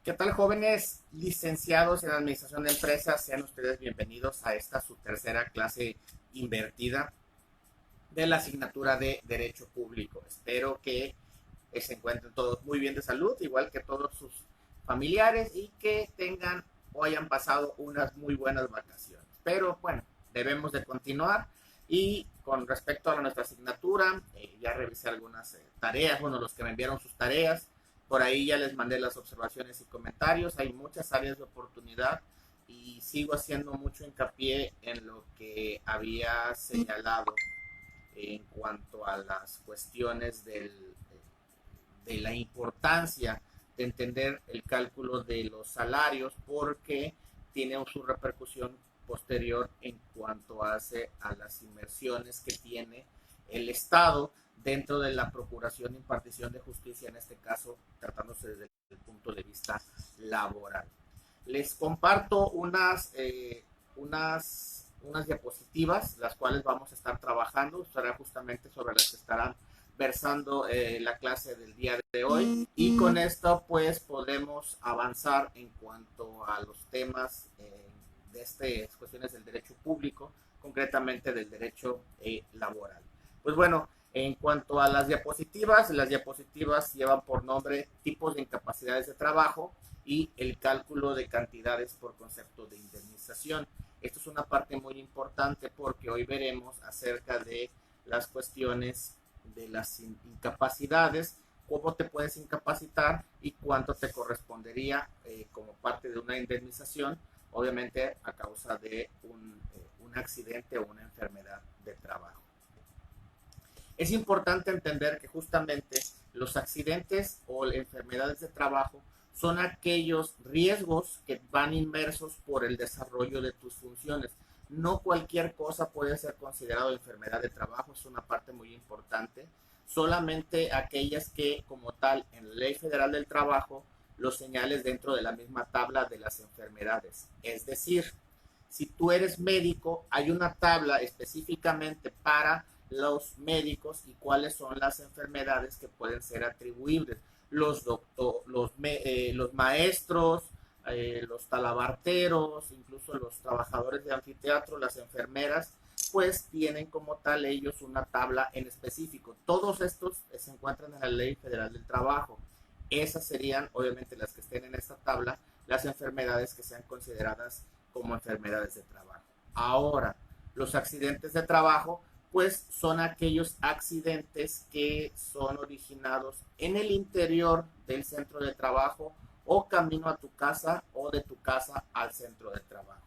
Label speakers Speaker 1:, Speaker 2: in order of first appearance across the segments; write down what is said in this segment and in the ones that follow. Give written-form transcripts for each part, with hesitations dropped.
Speaker 1: ¿Qué tal, jóvenes licenciados en Administración de Empresas? Sean ustedes bienvenidos a esta su tercera clase invertida de la asignatura de Derecho Público. Espero que se encuentren todos muy bien de salud, igual que todos sus familiares, y que tengan o hayan pasado unas muy buenas vacaciones. Pero bueno, debemos de continuar. Y con respecto a nuestra asignatura, ya revisé algunas tareas, bueno, los que me enviaron sus tareas, por ahí ya les mandé las observaciones y comentarios. Hay muchas áreas de oportunidad y sigo haciendo mucho hincapié en lo que había señalado en cuanto a las cuestiones de la importancia de entender el cálculo de los salarios, porque tiene su repercusión posterior en cuanto hace a las inversiones que tiene el Estado dentro de la procuración e impartición de justicia, en este caso tratándose desde el punto de vista laboral. Les comparto unas diapositivas, las cuales vamos a estar trabajando, será justamente sobre las que estarán versando la clase del día de hoy, y con esto pues podemos avanzar en cuanto a los temas de estas cuestiones del derecho público, concretamente del derecho laboral. Pues bueno, en cuanto a las diapositivas llevan por nombre tipos de incapacidades de trabajo y el cálculo de cantidades por concepto de indemnización. Esto es una parte muy importante porque hoy veremos acerca de las cuestiones de las incapacidades, cómo te puedes incapacitar y cuánto te correspondería como parte de una indemnización, obviamente a causa de un accidente o una enfermedad de trabajo. Es importante entender que justamente los accidentes o enfermedades de trabajo son aquellos riesgos que van inmersos por el desarrollo de tus funciones. No cualquier cosa puede ser considerado enfermedad de trabajo, es una parte muy importante. Solamente aquellas que, como tal, en la Ley Federal del Trabajo, los señales dentro de la misma tabla de las enfermedades. Es decir, si tú eres médico, hay una tabla específicamente para los médicos y cuáles son las enfermedades que pueden ser atribuibles. Los maestros, los talabarteros, incluso los trabajadores de anfiteatro, las enfermeras, pues tienen como tal ellos una tabla en específico. Todos estos se encuentran en la Ley Federal del Trabajo. Esas serían, obviamente, las que estén en esta tabla, las enfermedades que sean consideradas como enfermedades de trabajo. Ahora, los accidentes de trabajo, pues son aquellos accidentes que son originados en el interior del centro de trabajo o camino a tu casa o de tu casa al centro de trabajo.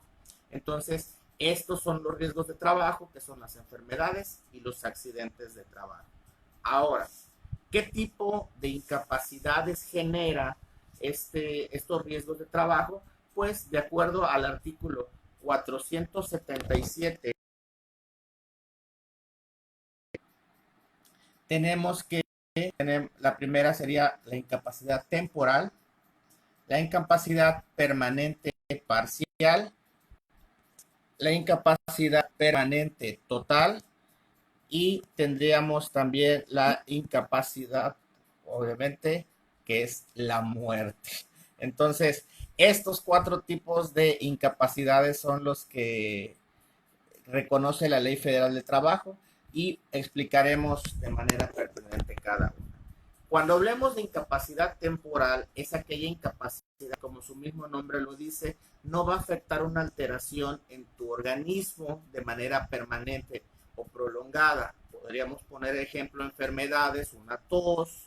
Speaker 1: Entonces, estos son los riesgos de trabajo, que son las enfermedades y los accidentes de trabajo. Ahora, ¿qué tipo de incapacidades genera estos riesgos de trabajo? Pues de acuerdo al artículo 477, tenemos que la primera sería la incapacidad temporal, la incapacidad permanente parcial, la incapacidad permanente total, y tendríamos también la incapacidad, obviamente, que es la muerte. Entonces, estos cuatro tipos de incapacidades son los que reconoce la Ley Federal del Trabajo, y explicaremos de manera pertinente cada una. Cuando hablemos de incapacidad temporal, es aquella incapacidad, como su mismo nombre lo dice, no va a afectar una alteración en tu organismo de manera permanente o prolongada. Podríamos poner ejemplo enfermedades, una tos,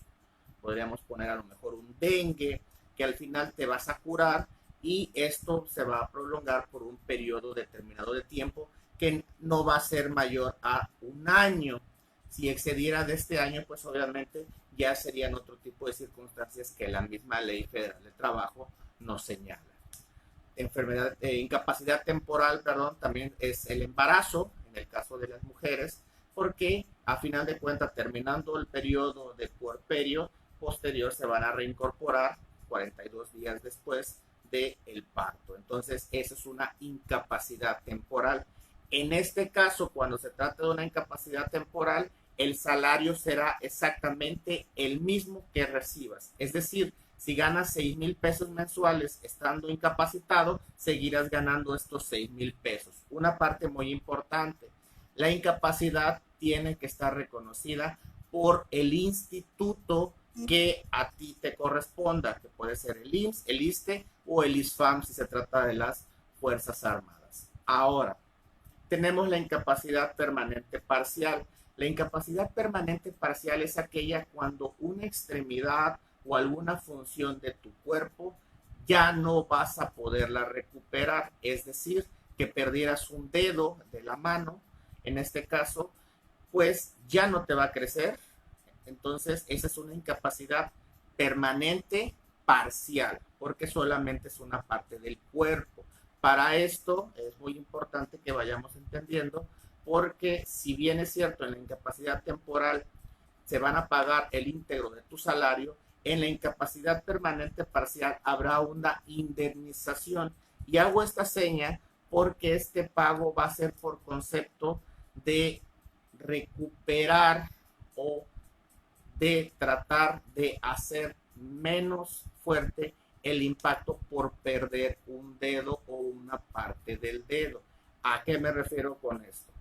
Speaker 1: podríamos poner a lo mejor un dengue, que al final te vas a curar, y esto se va a prolongar por un periodo determinado de tiempo que no va a ser mayor a un año. Si excediera de este año, pues obviamente ya serían otro tipo de circunstancias que la misma Ley Federal de Trabajo nos señala. Incapacidad temporal, perdón, también es el embarazo, en el caso de las mujeres, porque a final de cuentas, terminando el periodo de puerperio, posterior se van a reincorporar 42 días después del parto. Entonces, esa es una incapacidad temporal. En este caso, cuando se trata de una incapacidad temporal, el salario será exactamente el mismo que recibas. Es decir, Si ganas 6,000 pesos mensuales estando incapacitado, seguirás ganando estos 6,000 pesos. Una parte muy importante, la incapacidad tiene que estar reconocida por el instituto que a ti te corresponda, que puede ser el IMSS, el ISSSTE o el ISFAM si se trata de las Fuerzas Armadas. Ahora, tenemos la incapacidad permanente parcial. La incapacidad permanente parcial es aquella cuando una extremidad o alguna función de tu cuerpo ya no vas a poderla recuperar, es decir, que perdieras un dedo de la mano, en este caso, pues ya no te va a crecer. Entonces, esa es una incapacidad permanente parcial, porque solamente es una parte del cuerpo. Para esto es muy importante que vayamos entendiendo, porque si bien es cierto, en la incapacidad temporal se van a pagar el íntegro de tu salario, en la incapacidad permanente parcial habrá una indemnización. Y hago esta seña porque este pago va a ser por concepto de recuperar o de tratar de hacer menos fuerte el impacto por perder un dedo o una parte del dedo. ¿A qué me refiero con esto?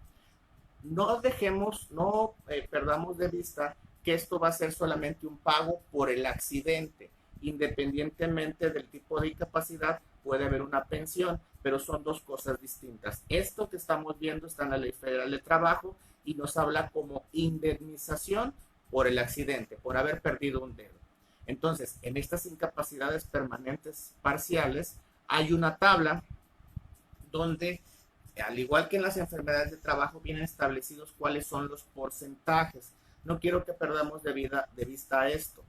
Speaker 1: No dejemos, no perdamos de vista que esto va a ser solamente un pago por el accidente. Independientemente del tipo de incapacidad, puede haber una pensión, pero son dos cosas distintas. Esto que estamos viendo está en la Ley Federal de Trabajo y nos habla como indemnización por el accidente, por haber perdido un dedo. Entonces, en estas incapacidades permanentes parciales, hay una tabla donde, al igual que en las enfermedades de trabajo, vienen establecidos cuáles son los porcentajes. No quiero que perdamos de vista esto.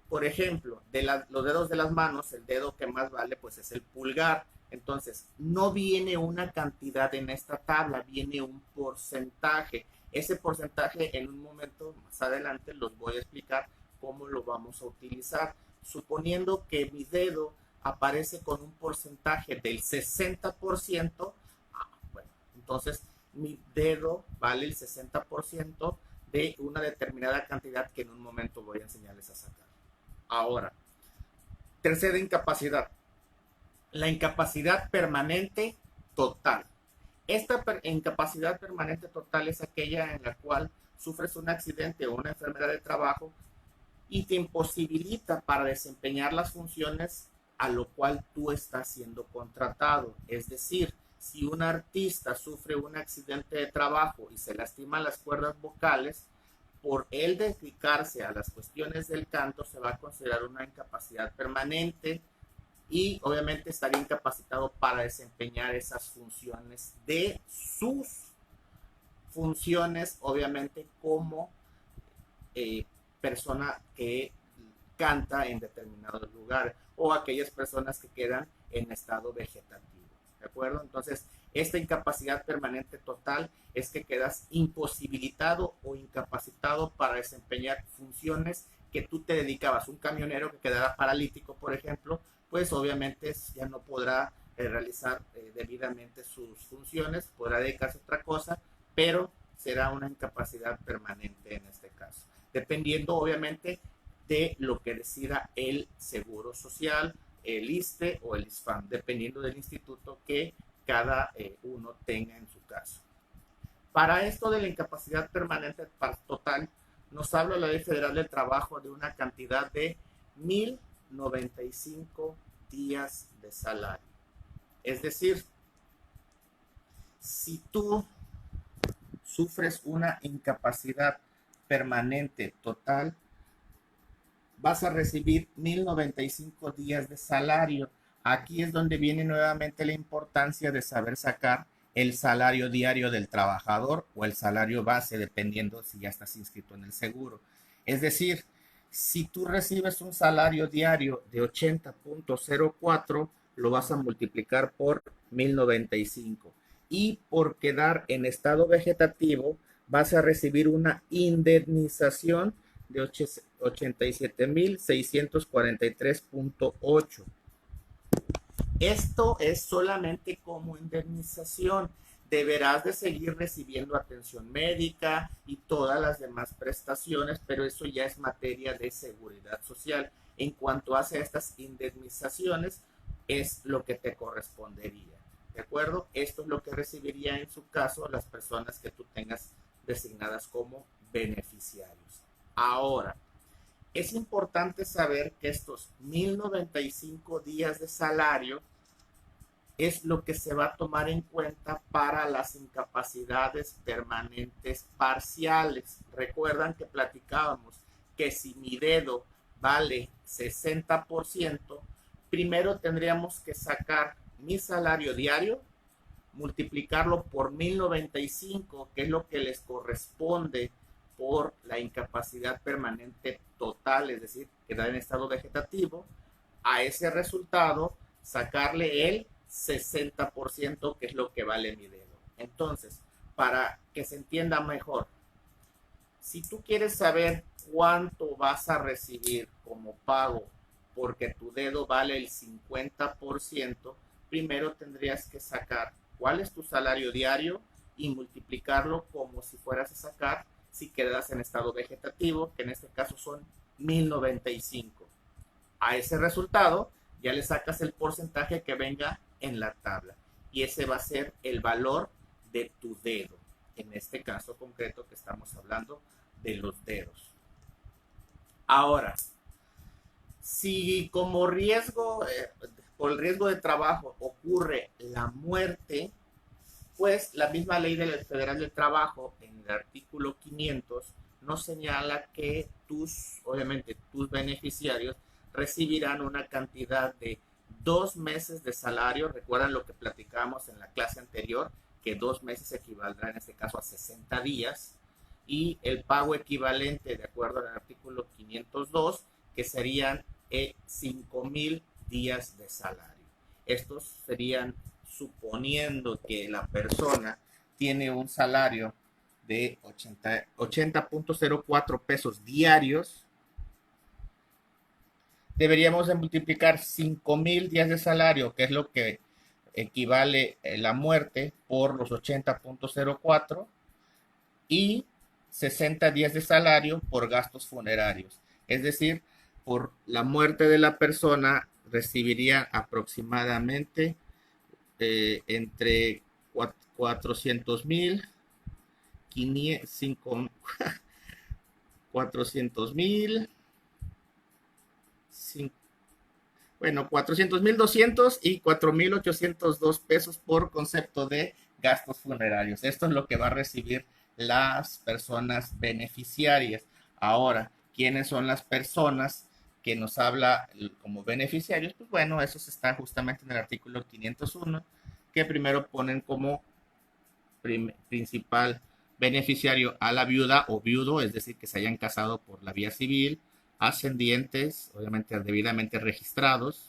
Speaker 1: Por ejemplo, los dedos de las manos, el dedo que más vale pues es el pulgar. Entonces, no viene una cantidad en esta tabla, viene un porcentaje. Ese porcentaje en un momento más adelante los voy a explicar cómo lo vamos a utilizar. Suponiendo que mi dedo aparece con un porcentaje del 60%, bueno, entonces mi dedo vale el 60% de una determinada cantidad que en un momento voy a enseñarles a sacar. Ahora, tercera incapacidad, la incapacidad permanente total. Esta incapacidad permanente total es aquella en la cual sufres un accidente o una enfermedad de trabajo y te imposibilita para desempeñar las funciones a lo cual tú estás siendo contratado. Es decir, si un artista sufre un accidente de trabajo y se lastima las cuerdas vocales, por él dedicarse a las cuestiones del canto se va a considerar una incapacidad permanente y obviamente estaría incapacitado para desempeñar esas funciones de sus funciones, obviamente como persona que canta en determinados lugares o aquellas personas que quedan en estado vegetativo, ¿de acuerdo? Entonces, esta incapacidad permanente total es que quedas imposibilitado o incapacitado para desempeñar funciones que tú te dedicabas. Un camionero que quedara paralítico, por ejemplo, pues obviamente ya no podrá realizar debidamente sus funciones, podrá dedicarse a otra cosa, pero será una incapacidad permanente en este caso, dependiendo obviamente de lo que decida el Seguro Social, el ISSSTE o el ISFAM, dependiendo del instituto que cada uno tenga en su caso. Para esto de la incapacidad permanente total, nos habla la Ley Federal del Trabajo de una cantidad de 1,095 días de salario. Es decir, si tú sufres una incapacidad permanente total, vas a recibir 1,095 días de salario. Aquí es donde viene nuevamente la importancia de saber sacar el salario diario del trabajador o el salario base, dependiendo si ya estás inscrito en el seguro. Es decir, si tú recibes un salario diario de 80.04, lo vas a multiplicar por 1,095. Y por quedar en estado vegetativo, vas a recibir una indemnización de 87,643.8. Esto es solamente como indemnización. Deberás de seguir recibiendo atención médica y todas las demás prestaciones, pero eso ya es materia de seguridad social. en cuanto hace estas indemnizaciones, es lo que te correspondería. ¿De acuerdo? Esto es lo que recibiría en su caso las personas que tú tengas designadas como beneficiarios. Ahora, es importante saber que estos 1095 días de salario es lo que se va a tomar en cuenta para las incapacidades permanentes parciales. Recuerdan que platicábamos que si mi dedo vale 60%, primero tendríamos que sacar mi salario diario, multiplicarlo por 1095, que es lo que les corresponde por la incapacidad permanente total, es decir, quedar en estado vegetativo. A ese resultado, sacarle el 60%, que es lo que vale mi dedo. Entonces, para que se entienda mejor, si tú quieres saber cuánto vas a recibir como pago porque tu dedo vale el 50%, primero tendrías que sacar cuál es tu salario diario y multiplicarlo como si fueras a sacar si quedas en estado vegetativo, que en este caso son 1095. A ese resultado ya le sacas el porcentaje que venga en la tabla y ese va a ser el valor de tu dedo. En este caso concreto que estamos hablando de los dedos. Ahora, si como riesgo, por el riesgo de trabajo ocurre la muerte, pues la misma ley federal del trabajo en el artículo 500 nos señala que obviamente tus beneficiarios recibirán una cantidad de 2 meses de salario. Recuerdan lo que platicábamos en la clase anterior, que 2 meses equivaldrá en este caso a 60 días y el pago equivalente de acuerdo al artículo 502 que serían 5,000 días de salario. Estos serían suponiendo que la persona tiene un salario de 80.04 pesos diarios. Deberíamos de multiplicar 5,000 días de salario, que es lo que equivale la muerte, por los 80.04 y 60 días de salario por gastos funerarios. Es decir, por la muerte de la persona recibiría aproximadamente entre 400,000, 400,000, bueno, 400,200 y 4,802 pesos por concepto de gastos funerarios. Esto es lo que va a recibir las personas beneficiarias. Ahora, ¿quiénes son las personas que nos habla como beneficiarios? Pues bueno, eso está justamente en el artículo 501, que primero ponen como principal beneficiario a la viuda o viudo, es decir, que se hayan casado por la vía civil, ascendientes, obviamente debidamente registrados,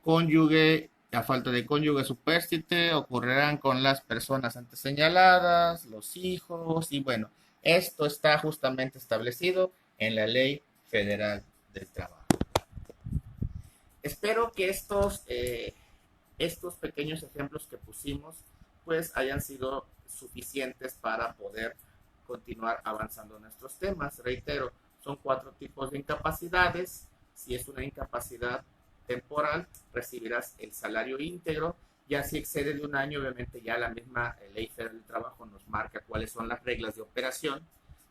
Speaker 1: cónyuge, a falta de cónyuge supérstite, ocurrirán con las personas antes señaladas, los hijos, y bueno, esto está justamente establecido en la Ley Federal del Trabajo. Espero que estos pequeños ejemplos que pusimos pues hayan sido suficientes para poder continuar avanzando en nuestros temas. Reitero, son 4 tipos de incapacidades. Si es una incapacidad temporal, recibirás el salario íntegro. Ya si excede de un año, obviamente ya la misma Ley Federal del Trabajo nos marca cuáles son las reglas de operación.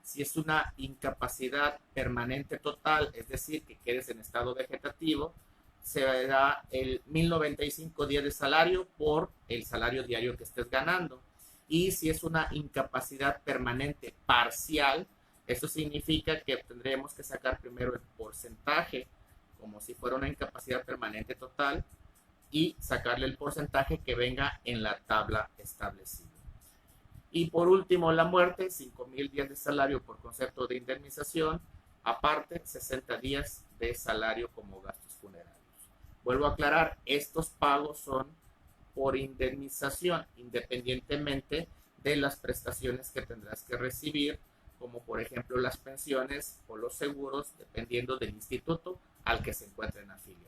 Speaker 1: Si es una incapacidad permanente total, es decir, que quedes en estado vegetativo, se da el 1095 días de salario por el salario diario que estés ganando. Y si es una incapacidad permanente parcial, eso significa que tendremos que sacar primero el porcentaje, como si fuera una incapacidad permanente total, y sacarle el porcentaje que venga en la tabla establecida. Y por último, la muerte, 5,000 días de salario por concepto de indemnización, aparte 60 días de salario como gastos funerarios. Vuelvo a aclarar, estos pagos son por indemnización, independientemente de las prestaciones que tendrás que recibir, como por ejemplo las pensiones o los seguros, dependiendo del instituto al que se encuentren afiliados.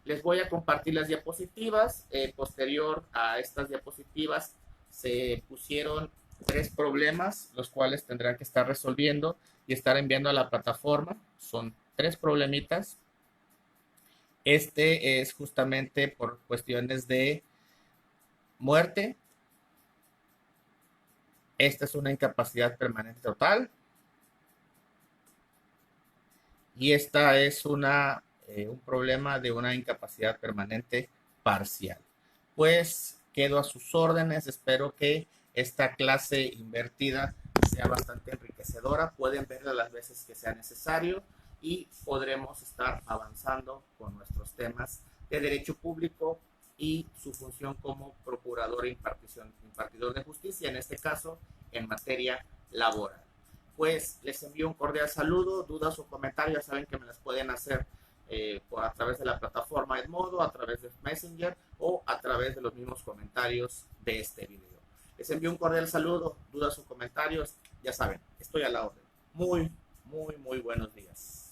Speaker 1: Les voy a compartir las diapositivas. Posterior a estas diapositivas se pusieron 3 problemas, los cuales tendrán que estar resolviendo y estar enviando a la plataforma. Son tres problemitas. Este es justamente por cuestiones de muerte. Esta es una incapacidad permanente total. Y esta es un problema de una incapacidad permanente parcial. Pues quedo a sus órdenes. Espero que esta clase invertida sea bastante enriquecedora. Pueden verla las veces que sea necesario y podremos estar avanzando con nuestros temas de derecho público y su función como procurador e impartidor de justicia, en este caso en materia laboral. Pues les envío un cordial saludo, dudas o comentarios, saben que me las pueden hacer a través de la plataforma Edmodo, a través de Messenger o a través de los mismos comentarios de este video. Les envío un cordial saludo, dudas o comentarios, ya saben, estoy a la orden. Muy buenos días.